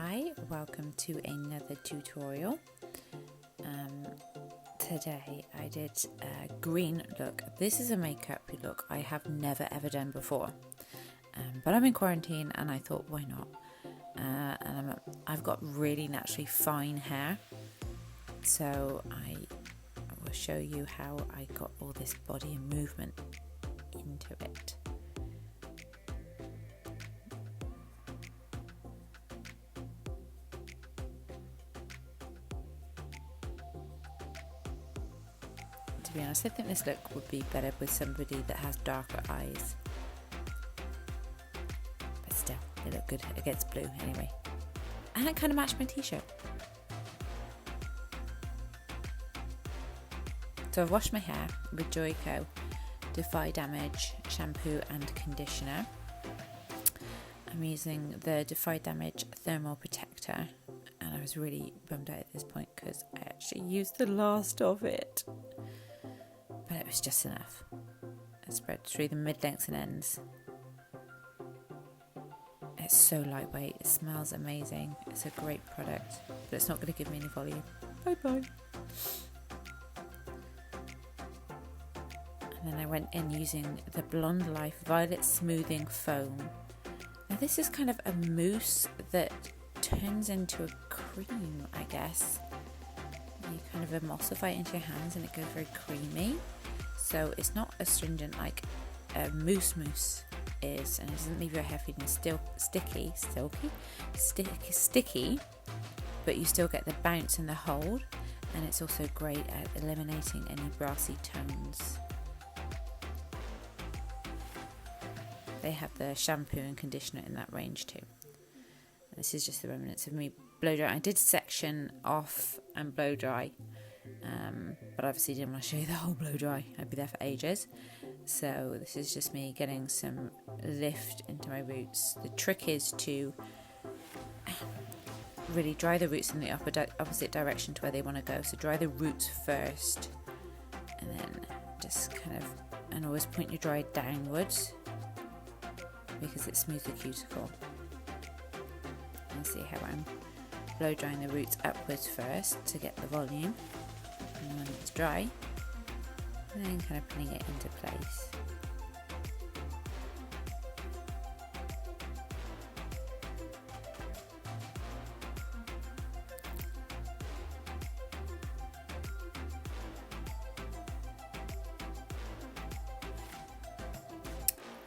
Hi, welcome to another tutorial. Today I did a green look. This is a makeup look I have never ever done before, but I'm in quarantine and I thought why not, and I've got really naturally fine hair, so I will show you how I got all this body and movement into it. To be honest, I think this look would be better with somebody that has darker eyes. But still, they look good against blue anyway. And it kind of matched my t-shirt. So I've washed my hair with Joico Defy Damage shampoo and conditioner. I'm using the Defy Damage Thermal Protector. And I was really bummed out at this point because I actually used the last of it. But it was just enough. It spread through the mid-lengths and ends. It's so lightweight, it smells amazing. It's a great product, but it's not going to give me any volume. Bye bye. And then I went in using the Blonde Life Violet Smoothing Foam. Now this is kind of a mousse that turns into a cream, I guess. You kind of emulsify it into your hands and it goes very creamy. So it's not astringent like a mousse is, and it doesn't leave your hair feeling sticky, but you still get the bounce and the hold, and it's also great at eliminating any brassy tones. They have the shampoo and conditioner in that range too. This is just the remnants of me blow dry. I did section off and blow dry, but obviously didn't want to show you the whole blow dry. I'd be there for ages. So this is just me getting some lift into my roots. The trick is to really dry the roots in the opposite direction to where they want to go. So dry the roots first, and then just kind of, and always point your dry downwards because it smooths the cuticle. And see how I'm blow drying the roots upwards first to get the volume, and when it's dry, and then kind of putting it into place.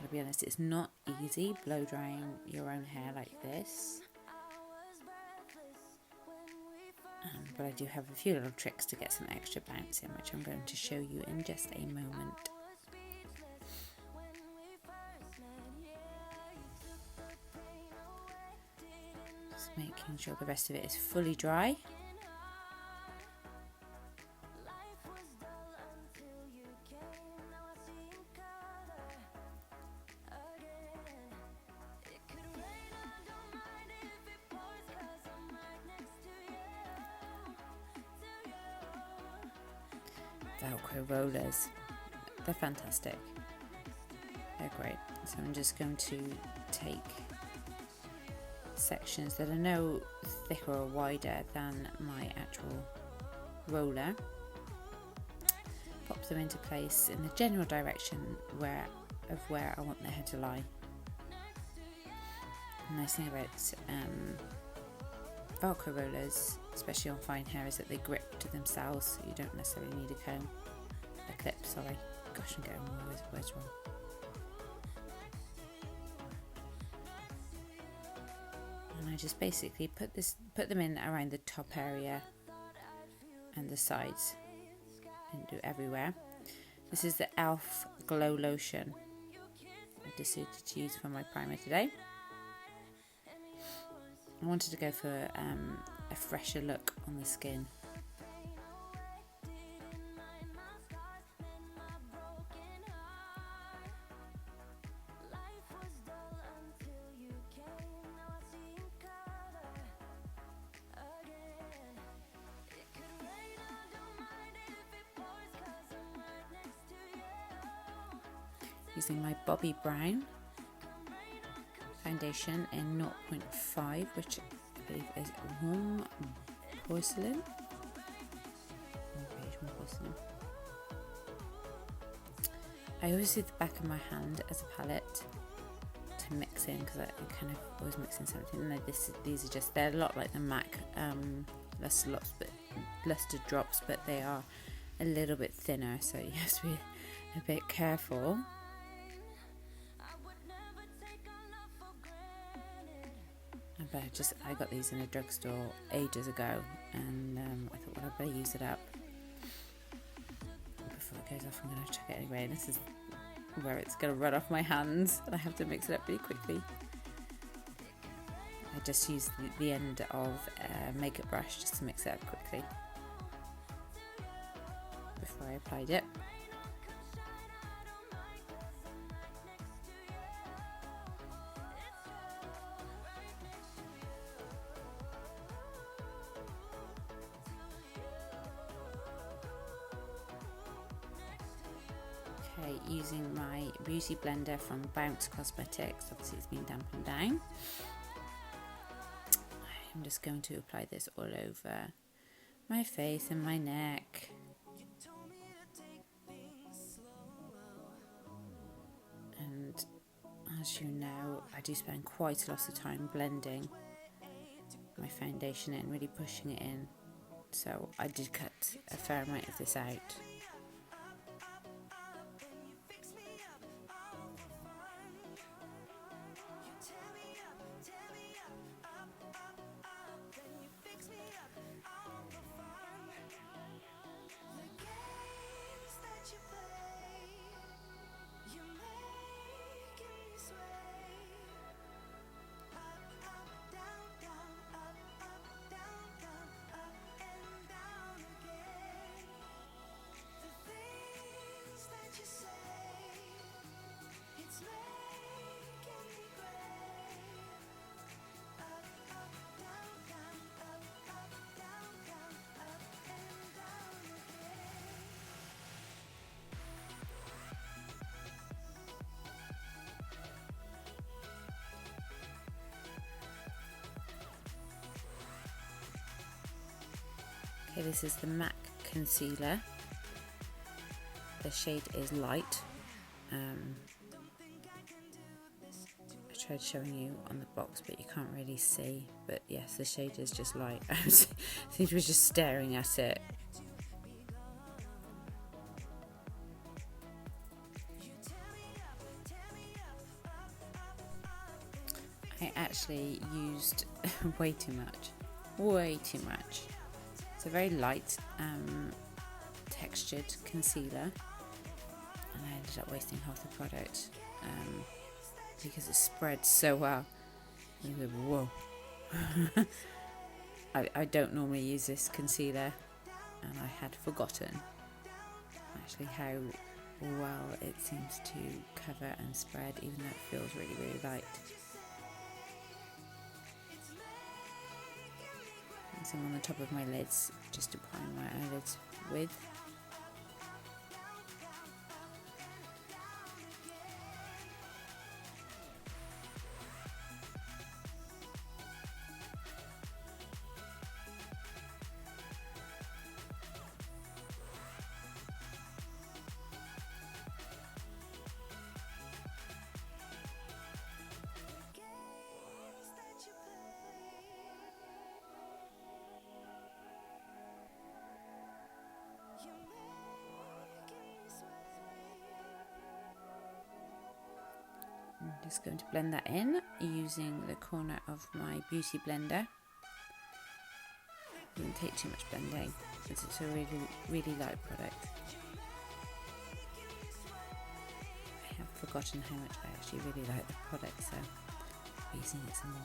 To be honest, it's not easy blow drying your own hair like this. But I do have a few little tricks to get some extra bounce in, which I'm going to show you in just a moment. Just making sure the rest of it is fully dry. Velcro rollers, they're fantastic, they're great. So I'm just going to take sections that are no thicker or wider than my actual roller, pop them into place in the general direction where I want the hair to lie. The nice thing about Velcro rollers, especially on fine hair, is that they grip to themselves, so you don't necessarily need a comb. A clip, sorry. Gosh, I'm getting all those words wrong. And I just basically put them in around the top area and the sides, and do everywhere. This is the e.l.f. Glow Lotion I decided to use for my primer today. I wanted to go for a fresher look on the skin. Using my Bobbi Brown foundation in 0.5, which believe is warm porcelain. Beige porcelain. I always use the back of my hand as a palette to mix in, because I kind of always mix in something. No, these are just, they're a lot like the MAC luster drops, but they are a little bit thinner, so you have to be a bit careful. But I got these in a drugstore ages ago, and I thought, well, I better use it up before it goes off. I'm going to chuck it anyway. This is where it's going to run off my hands, and I have to mix it up really quickly. I just used the end of a makeup brush just to mix it up quickly before I applied it. Okay, using my beauty blender from Bouncy Cosmetics, obviously it's been dampened down. I'm just going to apply this all over my face and my neck. And as you know, I do spend quite a lot of time blending my foundation in, really pushing it in. So I did cut a fair amount of this out. Okay, this is the MAC concealer. The shade is light. I tried showing you on the box, but you can't really see. But yes, the shade is just light. I think I was just staring at it. I actually used way too much. It's a very light textured concealer, and I ended up wasting half the product because it spread so well. And I go, whoa. I don't normally use this concealer, and I had forgotten actually how well it seems to cover and spread, even though it feels really, really light. Some on the top of my lids, just to prime my eyelids with. I'm just going to blend that in using the corner of my beauty blender. It doesn't take too much blending because it's a really, really light product. I have forgotten how much I actually really like the product, so I'm using it some more.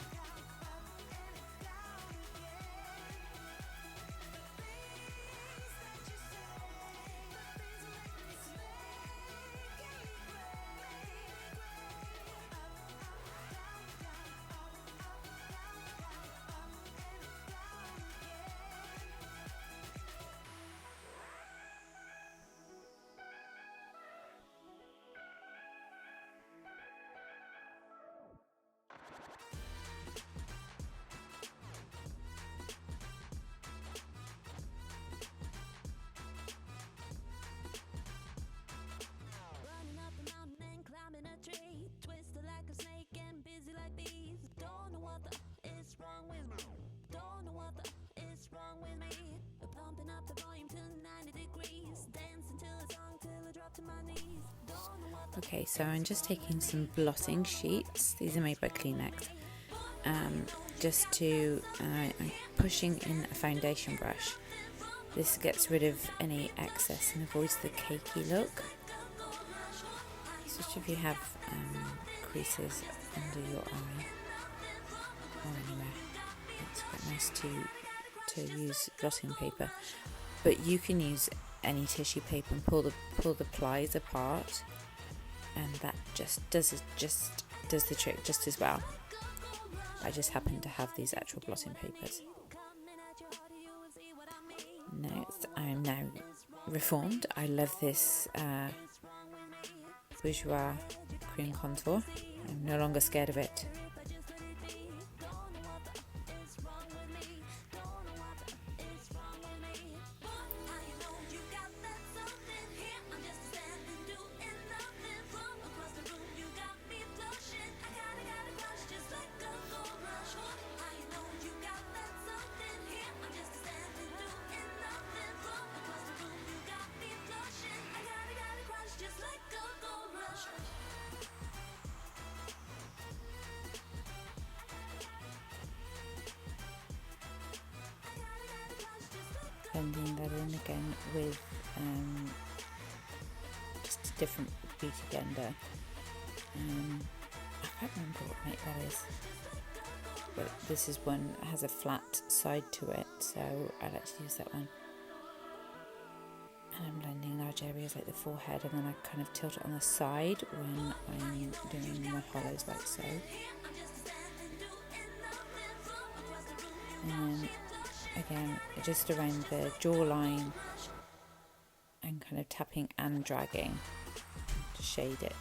Okay, so I'm just taking some blotting sheets. These are made by Kleenex. Just to, I'm pushing in a foundation brush. This gets rid of any excess and avoids the cakey look. Especially if you have creases under your eye or anywhere. It's quite nice to use blotting paper. But you can use any tissue paper and pull the plies apart, and that just does the trick just as well. I just happen to have these actual blotting papers. Next, I'm now reformed. I love this bourgeois cream contour. I'm no longer scared of it. Blending that in again with just a different beauty blender. I can't remember what make that is, but this is one that has a flat side to it, so I like to use that one. And I'm blending large areas like the forehead, and then I kind of tilt it on the side when I'm doing my hollows like so. And then again, just around the jawline and kind of tapping and dragging to shade it.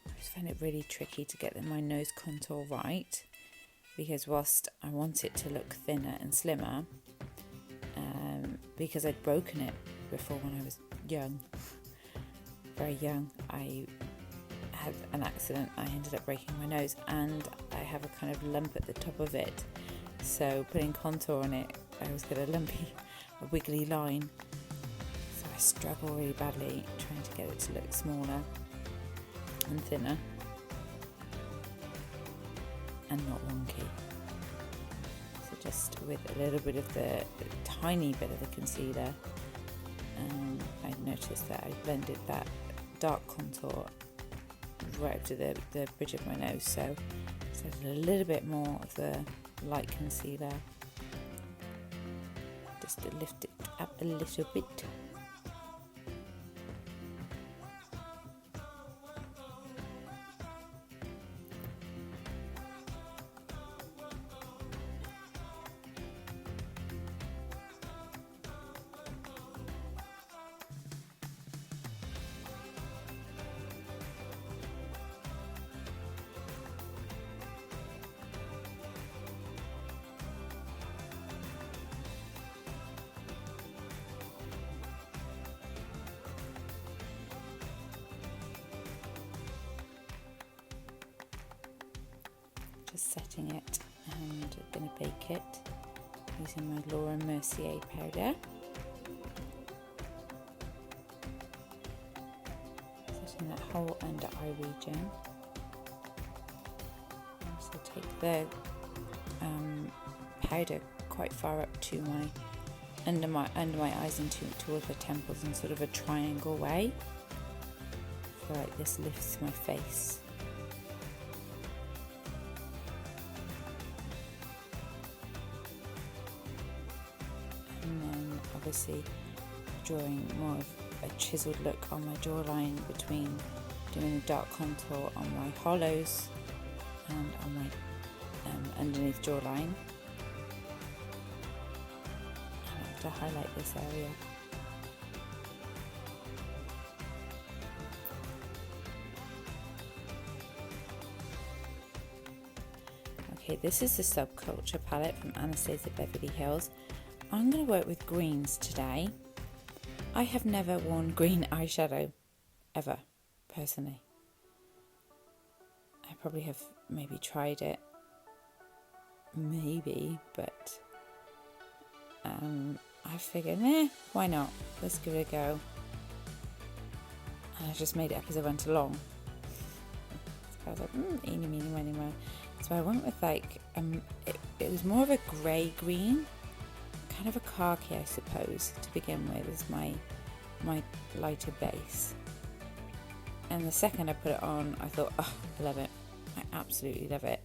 I just find it really tricky to get my nose contour right, because whilst I want it to look thinner and slimmer, because I'd broken it before when I was young, very young, I had an accident. I ended up breaking my nose, and I have a kind of lump at the top of it, so putting contour on it, I always get a wiggly line, so I struggle really badly trying to get it to look smaller and thinner and not wonky. Just with a little bit of the tiny bit of the concealer, I noticed that I blended that dark contour right up to the bridge of my nose, so a little bit more of the light concealer just to lift it up a little bit. Just setting it, and I'm going to bake it using my Laura Mercier powder. Setting that whole under eye region. So take the powder quite far up to my under my eyes and towards the temples in sort of a triangle way. So like this lifts my face. Obviously drawing more of a chiseled look on my jawline between doing a dark contour on my hollows and on my underneath jawline. I like to highlight this area. Okay, this is the Subculture palette from Anastasia Beverly Hills. I'm going to work with greens today. I have never worn green eyeshadow, ever, personally. probably have maybe tried it, maybe, but I figured, why not? Let's give it a go. And I just made it up as I went along. So I was like, eeny, meeny, miny, mo. So I went with like, it was more of a grey green, kind of a khaki, I suppose, to begin with, as my lighter base. And the second I put it on, I thought, oh, I love it. I absolutely love it.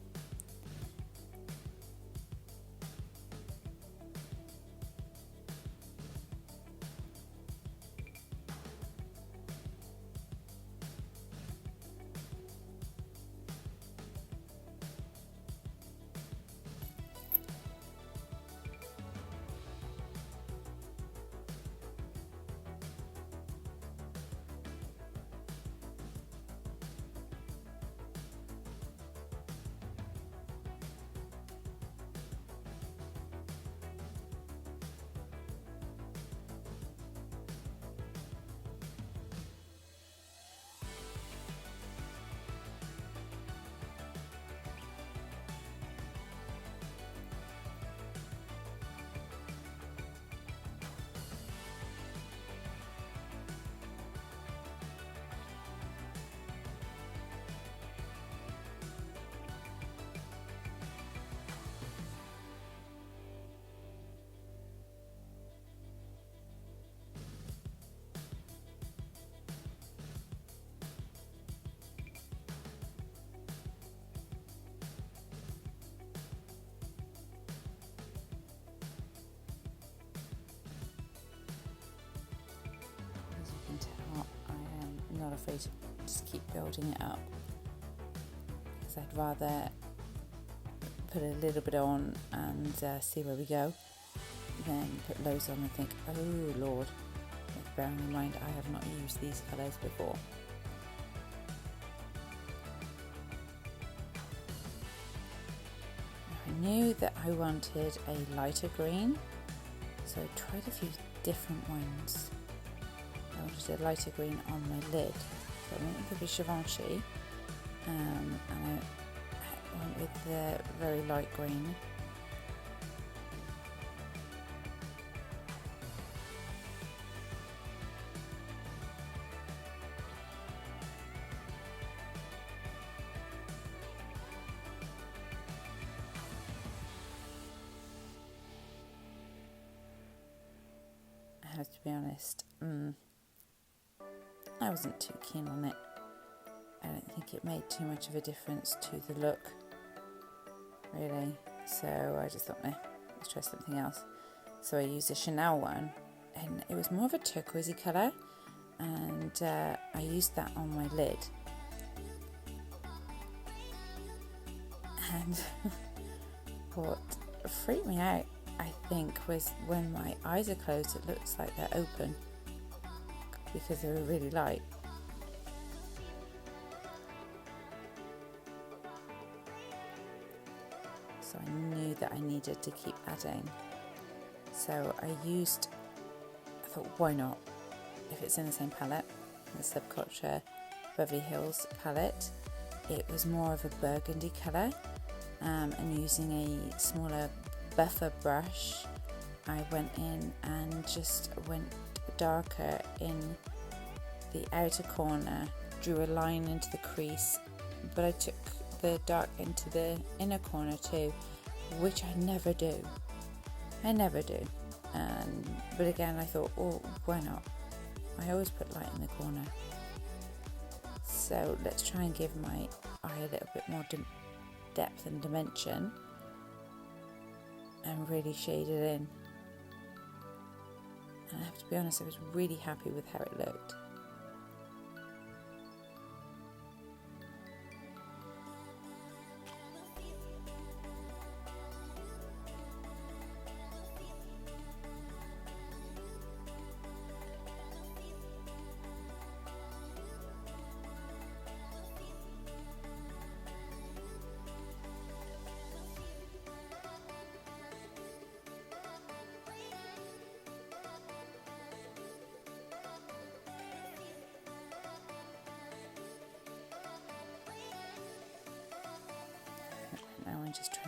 Not afraid to just keep building it up, because I'd rather put a little bit on and see where we go than put loads on and think, oh Lord, bearing in mind I have not used these colours before. I knew that I wanted a lighter green, so I tried a few different ones. I wanted a lighter green on my lid, so I went with the Givenchy, and I went with the very light green. I have to be honest, I wasn't too keen on it. I don't think it made too much of a difference to the look, really. So I just thought, let's try something else. So I used a Chanel one, and it was more of a turquoisey colour, and I used that on my lid. And what freaked me out, I think, was when my eyes are closed, it looks like they're open, because they were really light. So I knew that I needed to keep adding. So I thought, why not? If it's in the same palette, the Subculture Beverly Hills palette, it was more of a burgundy colour, and using a smaller buffer brush, I went in and just went darker in the outer corner, drew a line into the crease, but I took the dark into the inner corner too, which I never do. But again, I thought, oh, why not? I always put light in the corner. So let's try and give my eye a little bit more depth and dimension, and really shade it in. And I have to be honest, I was really happy with how it looked.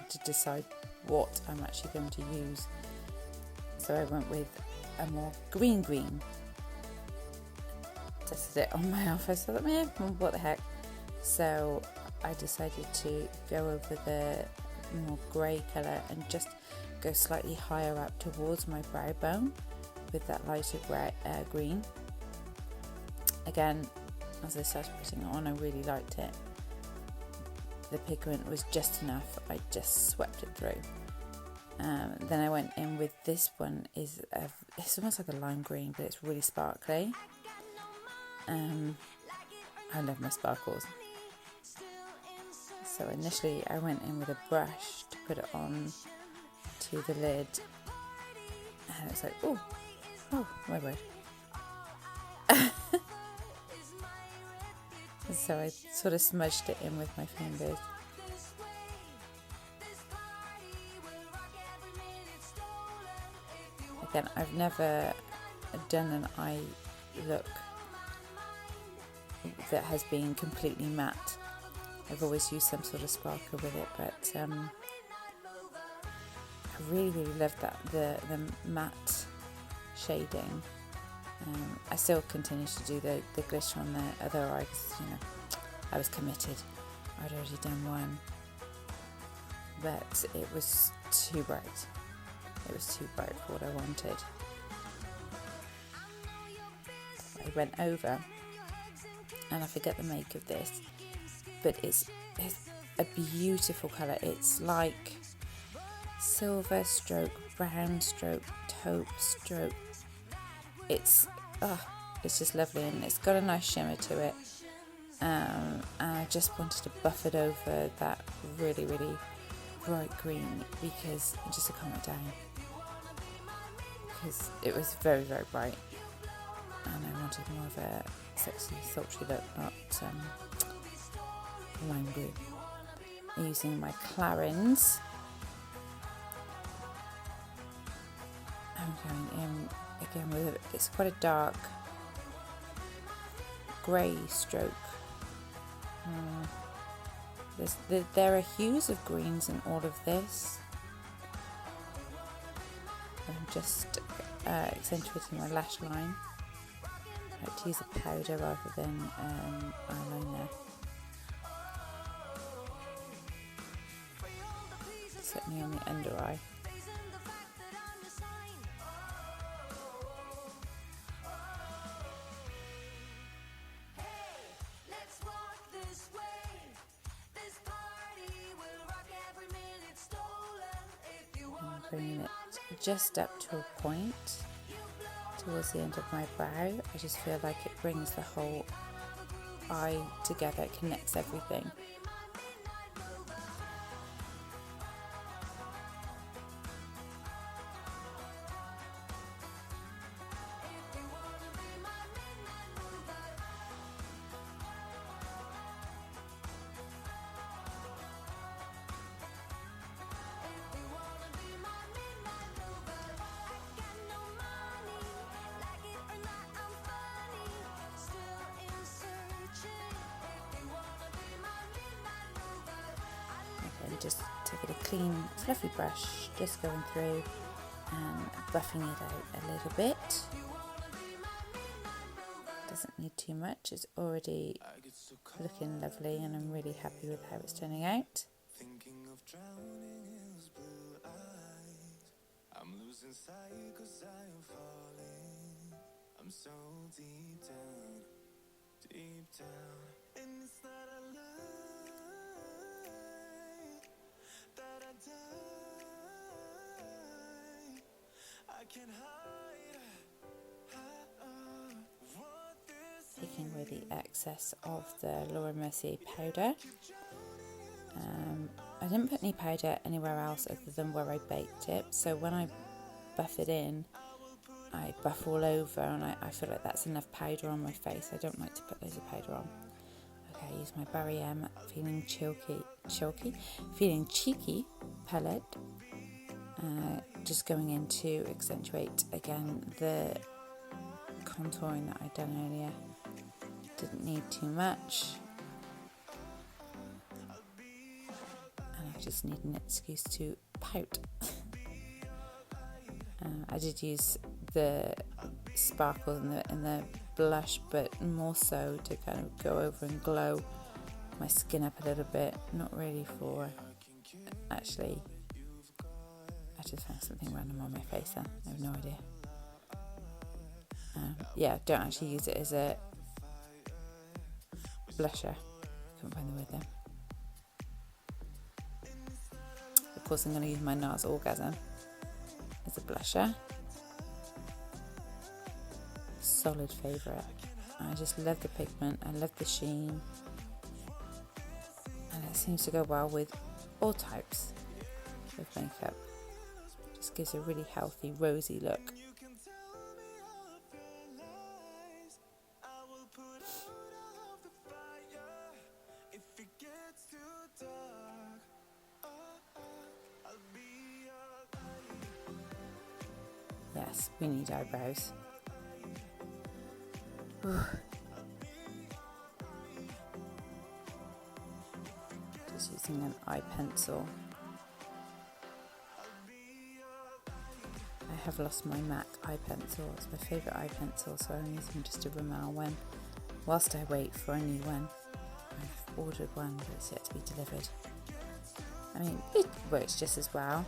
to decide what I'm actually going to use. So I went with a more green. Tested it on my outfit, so I thought, what the heck. So I decided to go over the more grey colour and just go slightly higher up towards my brow bone with that lighter green. Again, as I started putting it on, I really liked it. The pigment was just enough, I just swept it through. Then I went in with this one, it's almost like a lime green, but it's really sparkly. I love my sparkles. So initially I went in with a brush to put it on to the lid, and it's like, oh my word. So I sort of smudged it in with my fingers. Again, I've never done an eye look that has been completely matte. I've always used some sort of sparkle with it, but I really love that, the matte shading. I still continue to do the glitter on the other eye because, I was committed. I'd already done one, but it was too bright. It was too bright for what I wanted. I went over, and I forget the make of this, but it's a beautiful colour. It's like silver stroke, brown stroke, taupe stroke. It's just lovely, and it's got a nice shimmer to it. And I just wanted to buff it over that really bright green because just to calm it down, because it was very bright, and I wanted more of a sexy, sultry look, not lime green. Using my Clarins, I'm going in again with it's quite a dark grey stroke. There are hues of greens in all of this. I'm just accentuating my lash line. I like to use a powder rather than eyeliner. Certainly on the under eye. Bringing it just up to a point towards the end of my brow. I just feel like it brings the whole eye together, it connects everything. Just taking a clean, fluffy brush, just going through and buffing it out a little bit. Doesn't need too much, it's already looking lovely, and I'm really happy with how it's turning out. Thinking of drowning his blue eyes. I'm losing sight 'cause I am falling. I'm so deep down, and it's not a lie. Taking away the excess of the Laura Mercier powder. I didn't put any powder anywhere else other than where I baked it, so when I buff it in, I buff all over, and I feel like that's enough powder on my face. I don't like to put loads of powder on. Okay, I use my Barry M feeling cheeky palette, just going in to accentuate again the contouring that I'd done earlier. Didn't need too much, and I've just need an excuse to pout. I did use the sparkle in the blush, but more so to kind of go over and glow my skin up a little bit, not really for actually. I just found something random on my face then, I have no idea. Yeah, don't actually use it as a blusher. Couldn't find the word there. Of course, I'm going to use my NARS Orgasm as a blusher. Solid favourite. I just love the pigment, I love the sheen, and it seems to go well with all types of makeup. Just gives a really healthy, rosy look. Yes, we need eyebrows. Just using an eye pencil. I have lost my MAC eye pencil. It's my favourite eye pencil, so I'm using just a Rimmel one whilst I wait for a new one. I've ordered one, but it's yet to be delivered. I mean, it works just as well.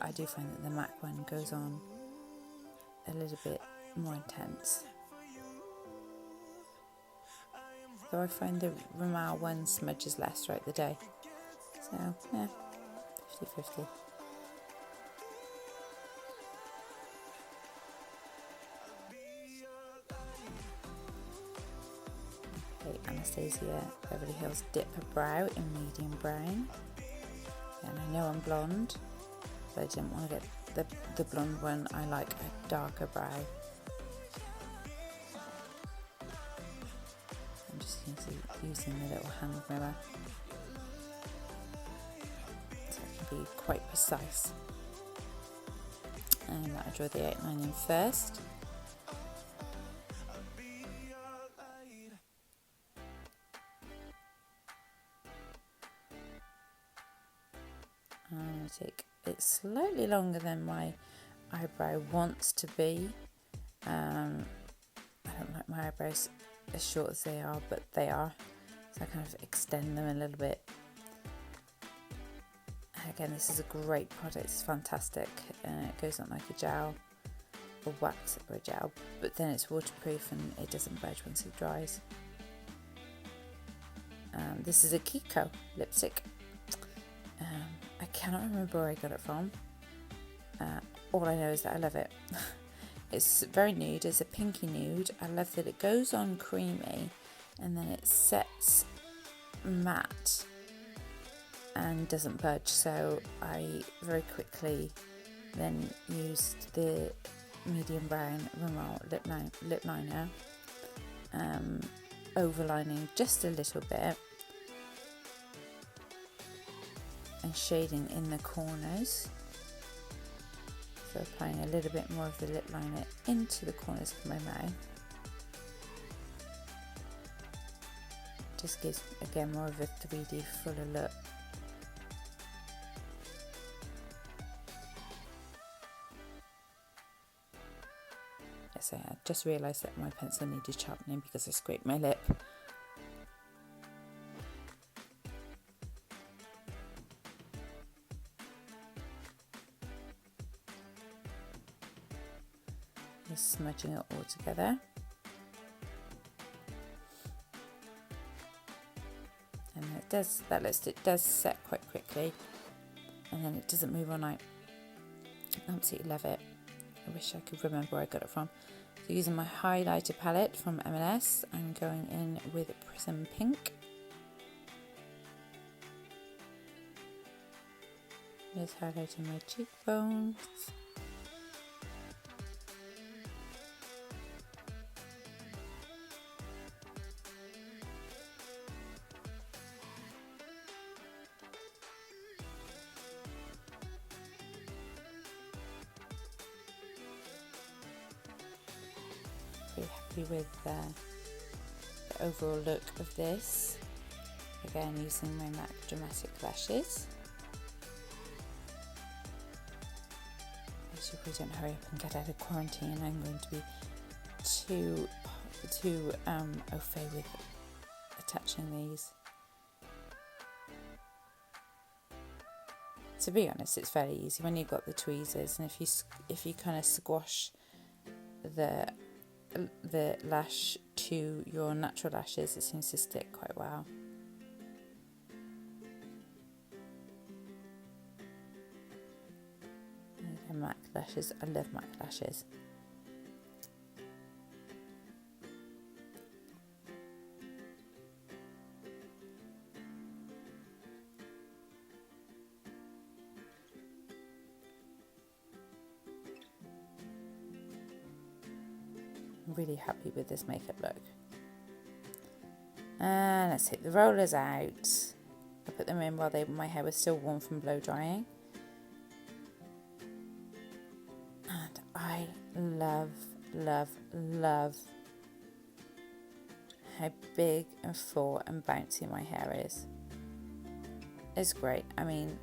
I do find that the MAC one goes on a little bit more intense. Though I find the Rimmel one smudges less throughout the day. So, yeah, 50-50. Okay, Anastasia Beverly Hills Dipper Brow in medium brown. And I know I'm blonde, but I didn't want to get the blonde one. I like a darker brow. I'm just using the little hand mirror so I can be quite precise. And I draw the outline in first. I'm going to take it slightly longer than my eyebrow wants to be. I don't like my eyebrows as short as they are, but they are. So I kind of extend them a little bit. Again, this is a great product. It's fantastic. It goes on like a gel, or wax or a gel, but then it's waterproof and it doesn't budge once it dries. This is a Kiko lipstick. I cannot remember where I got it from. All I know is that I love it. It's very nude. It's a pinky nude. I love that it goes on creamy and then it sets matte and doesn't budge. So I very quickly then used the medium brown Rimmel lip liner, overlining just a little bit and shading in the corners. So applying a little bit more of the lip liner into the corners of my mouth. Just gives, again, more of a 3D fuller look. Yes, I just realised that my pencil needed sharpening because I scraped my lip. Just smudging it all together. And that lipstick does set quite quickly, and then it doesn't move all night. I absolutely love it. I wish I could remember where I got it from. So using my highlighter palette from M&S, I'm going in with Prism Pink. Just highlighting my cheekbones. Pretty happy with the overall look of this. Again, using my MAC Dramatic Lashes. As you probably don't hurry up and get out of quarantine, I'm going to be too au fait with attaching these. To be honest, it's very easy when you've got the tweezers, and if you kind of squash the lash to your natural lashes, it seems to stick quite well. And MAC lashes, I love MAC lashes. Really happy with this makeup look. And let's take the rollers out. I put them in while my hair was still warm from blow drying. And I love, love, love how big and full and bouncy my hair is. It's great. I mean,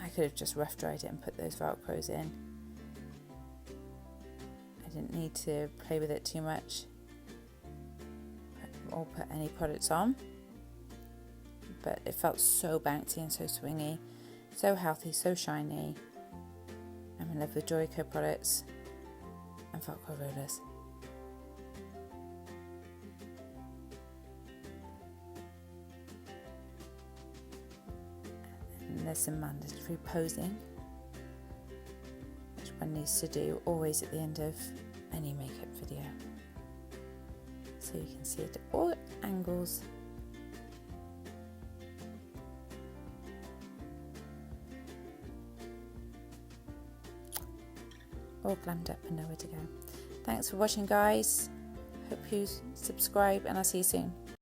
I could have just rough dried it and put those velcros in. Didn't need to play with it too much or put any products on, but it felt so bouncy and so swingy, so healthy, so shiny. I'm in love with Joico products and velcro rollers. And there's some mandatory posing, which one needs to do always at the end of any makeup video, so you can see it at all angles. All glammed up and nowhere to go. Thanks for watching, guys. Hope you subscribe, and I'll see you soon.